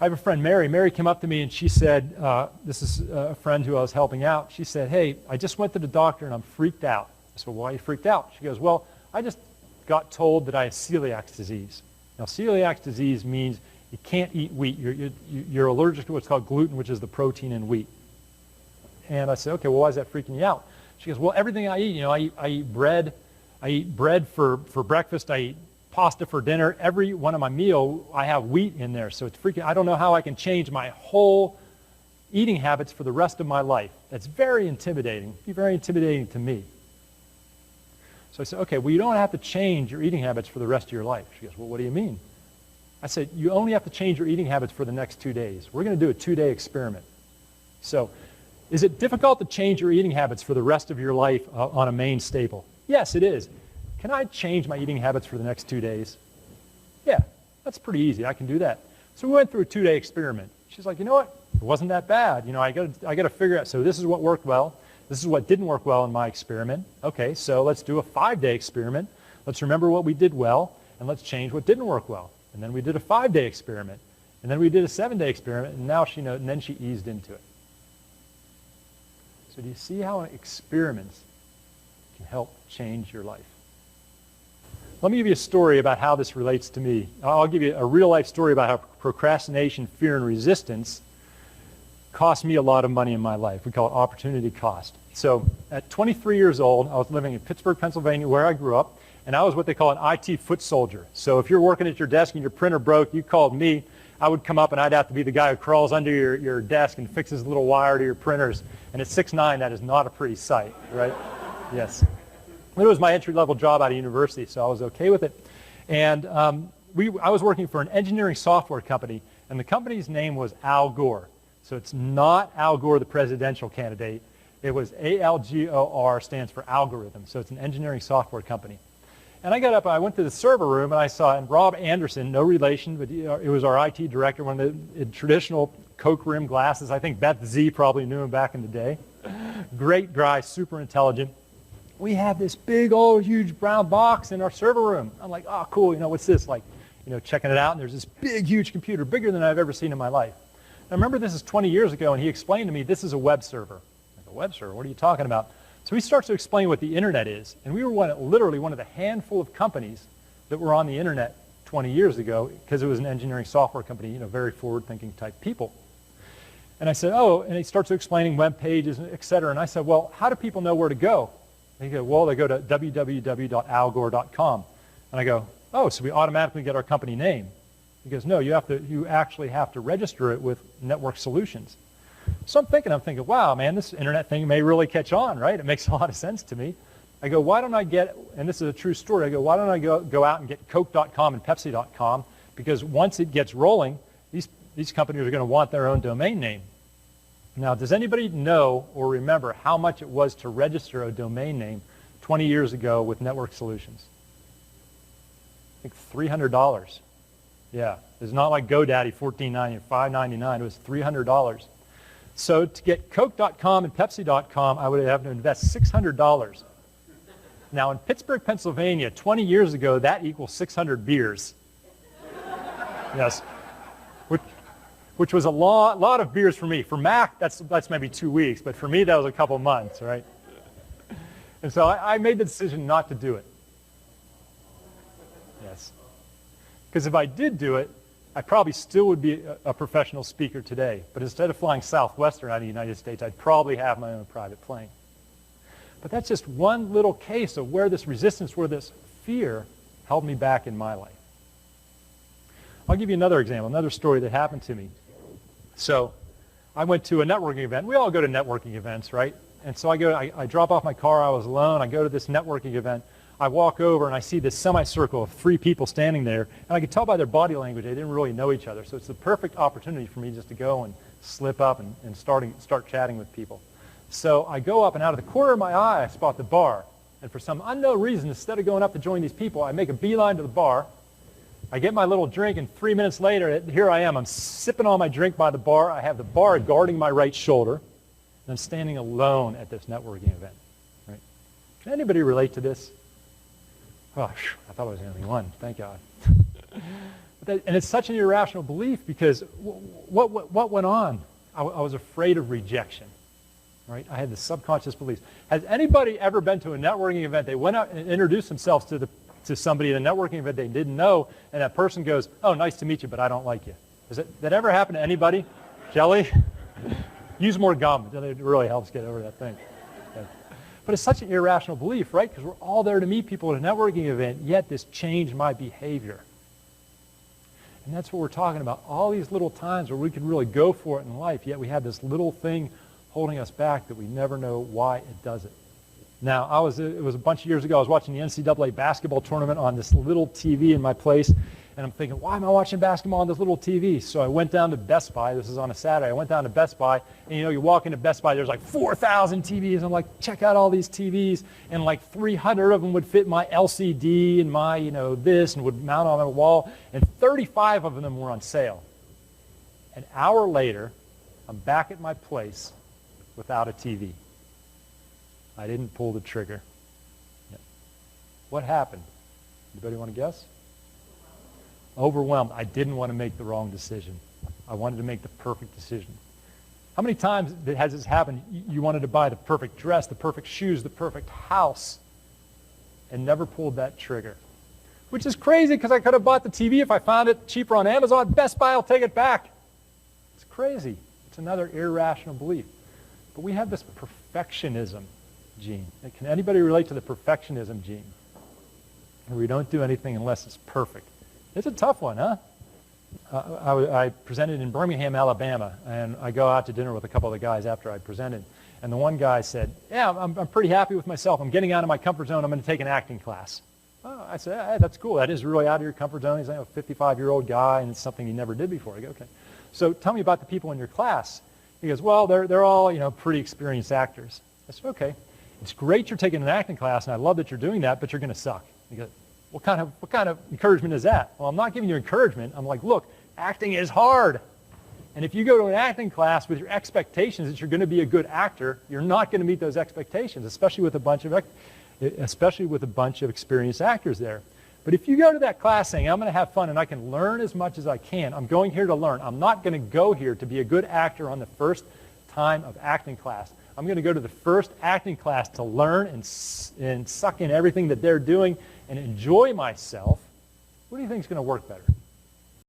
I have a friend, Mary. Mary came up to me and she said, this is a friend who I was helping out. She said, hey, I just went to the doctor and I'm freaked out. I said, well, why are you freaked out? She goes, well, I just got told that I have celiac disease. Now, celiac disease means you can't eat wheat. You're allergic to what's called gluten, which is the protein in wheat. And I said, okay, well, why is that freaking you out? She goes, well, everything I eat, I eat bread. I eat bread for breakfast. I eat pasta for dinner. Every one of my meal, I have wheat in there. So it's freaking, I don't know how I can change my whole eating habits for the rest of my life. That's very intimidating. It'd be very intimidating to me. So I said, okay, well, you don't have to change your eating habits for the rest of your life. She goes, well, what do you mean? I said, you only have to change your eating habits for the next 2 days. We're going to do a 2-day experiment. So is it difficult to change your eating habits for the rest of your life on a main staple? Yes, it is. Can I change my eating habits for the next 2 days? Yeah, that's pretty easy. I can do that. So we went through a 2-day experiment. She's like, you know what? It wasn't that bad. I got to figure out, so this is what worked well. This is what didn't work well in my experiment. Okay, so let's do a 5-day experiment. Let's remember what we did well, and let's change what didn't work well. And then we did a 5-day experiment. And then we did a 7-day experiment, and now she knows, and then she eased into it. So do you see how experiments can help change your life? Let me give you a story about how this relates to me. I'll give you a real-life story about how procrastination, fear, and resistance cost me a lot of money in my life. We call it opportunity cost. So at 23 years old, I was living in Pittsburgh, Pennsylvania, where I grew up, and I was what they call an IT foot soldier. So if you're working at your desk and your printer broke, you called me, I would come up and I'd have to be the guy who crawls under your desk and fixes a little wire to your printers. And at 6'9", that is not a pretty sight, right? Yes. It was my entry-level job out of university, so I was okay with it. And I was working for an engineering software company, and the company's name was Al Gore. So it's not Al Gore, the presidential candidate. It was ALGOR, stands for algorithm. So it's an engineering software company. And I got up, I went to the server room, and I saw, and Rob Anderson, no relation, but it was our IT director, one of the traditional Coke-rimmed glasses. I think Beth Z probably knew him back in the day. Great guy, super intelligent. We have this big, old, huge brown box in our server room. I'm like, oh, cool, what's this? Like, checking it out, and there's this big, huge computer, bigger than I've ever seen in my life. Now, remember, this is 20 years ago, and he explained to me, this is a web server. Like, a web server? What are you talking about? So he starts to explain what the internet is, and we were literally one of the handful of companies that were on the internet 20 years ago, because it was an engineering software company, very forward-thinking type people. And I said, oh, and he starts explaining web pages, et cetera, and I said, well, how do people know where to go? And he goes, well, they go to www.algore.com. And I go, oh, so we automatically get our company name. He goes, no, you actually have to register it with Network Solutions. So I'm thinking, wow, man, this internet thing may really catch on, right? It makes a lot of sense to me. I go, why don't I get, and this is a true story, I go, why don't I go out and get Coke.com and Pepsi.com? Because once it gets rolling, these companies are going to want their own domain name. Now, does anybody know or remember how much it was to register a domain name 20 years ago with Network Solutions? I think $300. Yeah, it's not like GoDaddy, $14.90, $5.99. It was $300. So to get Coke.com and Pepsi.com, I would have to invest $600. Now, in Pittsburgh, Pennsylvania, 20 years ago, that equals 600 beers. Yes. Which was a lot of beers for me. For Mac, that's maybe 2 weeks, but for me, that was a couple months, right? And so I made the decision not to do it. Yes. Because if I did do it, I probably still would be a professional speaker today. But instead of flying Southwestern out of the United States, I'd probably have my own private plane. But that's just one little case of where this resistance, where this fear held me back in my life. I'll give you another example, another story that happened to me. I went to a networking event. We all go to networking events, right? And so I drop off my car. I was alone. I go to this networking event. I walk over and I see this semicircle of 3 people standing there. And I could tell by their body language they didn't really know each other. So it's the perfect opportunity for me just to go and slip up and start chatting with people. So I go up, and out of the corner of my eye, I spot the bar. And for some unknown reason, instead of going up to join these people, I make a beeline to the bar. I get my little drink, and 3 minutes later, here I am. I'm sipping on my drink by the bar. I have the bar guarding my right shoulder, and I'm standing alone at this networking event. Right? Can anybody relate to this? Oh, I thought I was the only one. Thank God. But And it's such an irrational belief because what went on? I was afraid of rejection, right? I had the subconscious beliefs. Has anybody ever been to a networking event? They went out and introduced themselves to somebody at a networking event they didn't know, and that person goes, "Oh, nice to meet you, but I don't like you." Does that ever happen to anybody? Jelly? Use more gum. It really helps get over that thing. Okay. But it's such an irrational belief, right? Because we're all there to meet people at a networking event, yet this changed my behavior. And that's what we're talking about. All these little times where we can really go for it in life, yet we have this little thing holding us back that we never know why it does it. Now, it was a bunch of years ago, I was watching the NCAA basketball tournament on this little TV in my place, and I'm thinking, why am I watching basketball on this little TV? So I went down to Best Buy. This is on a Saturday. I went down to Best Buy, and you walk into Best Buy, there's like 4,000 TVs. I'm like, check out all these TVs, and like 300 of them would fit my LCD and my, this, and would mount on my wall, and 35 of them were on sale. An hour later, I'm back at my place without a TV. I didn't pull the trigger. What happened? Anybody want to guess? Overwhelmed. I didn't want to make the wrong decision. I wanted to make the perfect decision. How many times has this happened? You wanted to buy the perfect dress, the perfect shoes, the perfect house, and never pulled that trigger. Which is crazy because I could have bought the TV if I found it cheaper on Amazon. Best Buy will take it back. It's crazy. It's another irrational belief. But we have this perfectionism gene. Can anybody relate to the perfectionism gene? We don't do anything unless it's perfect. It's a tough one, huh? I presented in Birmingham, Alabama, and I go out to dinner with a couple of the guys after I presented. And the one guy said, yeah, I'm pretty happy with myself. I'm getting out of my comfort zone. I'm going to take an acting class. Oh, I said, hey, that's cool. That is really out of your comfort zone. He's a 55-year-old guy, and it's something he never did before. I go, okay. So tell me about the people in your class. He goes, well, they're all, pretty experienced actors. I said, okay. It's great you're taking an acting class, and I love that you're doing that, but you're going to suck. He goes, what kind of encouragement is that? Well, I'm not giving you encouragement. I'm like, look, acting is hard. And if you go to an acting class with your expectations that you're going to be a good actor, you're not going to meet those expectations, especially with a bunch of experienced actors there. But if you go to that class saying, I'm going to have fun and I can learn as much as I can, I'm going here to learn. I'm not going to go here to be a good actor on the first time of acting class. I'm going to go to the first acting class to learn and suck in everything that they're doing and enjoy myself. What do you think is going to work better?